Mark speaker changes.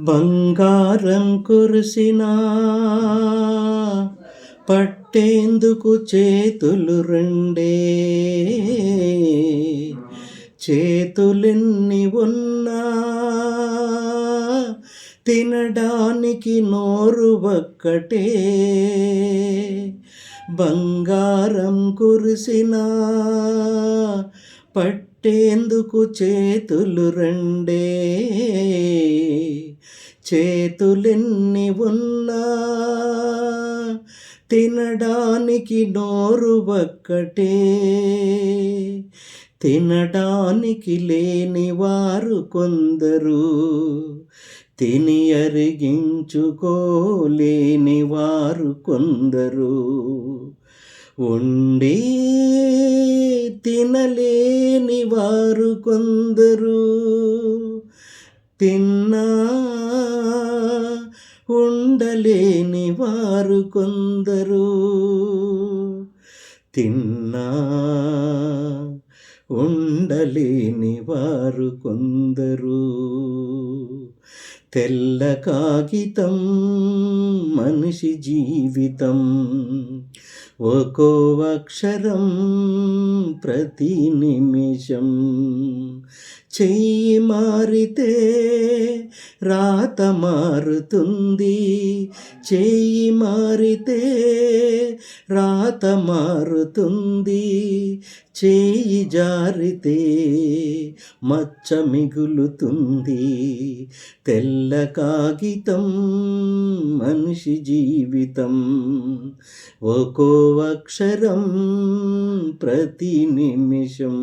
Speaker 1: బంగారం కురిసినా పట్టేందుకు చేతులు రెండే, చేతులెన్ని ఉన్నా తినడానికి నోరు ఒక్కటే. బంగారం కురిసినా పట్టేందుకు చేతులు రెండే, చేతులెన్ని ఉన్నా తినడానికి నోరు ఒక్కటే. తినడానికి లేని వారు కొందరు, తిని అరిగించుకోలేని వారు కొందరు, ఉండి తినలేని వారు కొందరు, తిన్నా ఉండలేని వారు కొందరు, తిన్నా ఉండలేని వారు కొందరు. తెల్ల కాగితం మనిషి జీవితం, ఒక్కో అక్షరం ప్రతి నిమిషం. చెయ్యి మారితే రాత మారుతుంది, చెయ్యి మారితే రాత మారుతుంది, చేయి జారితే మచ్చ మిగులుతుంది. తెల్ల కాగితం మనిషి జీవితం, ఒక్కో అక్షరం ప్రతి నిమిషం.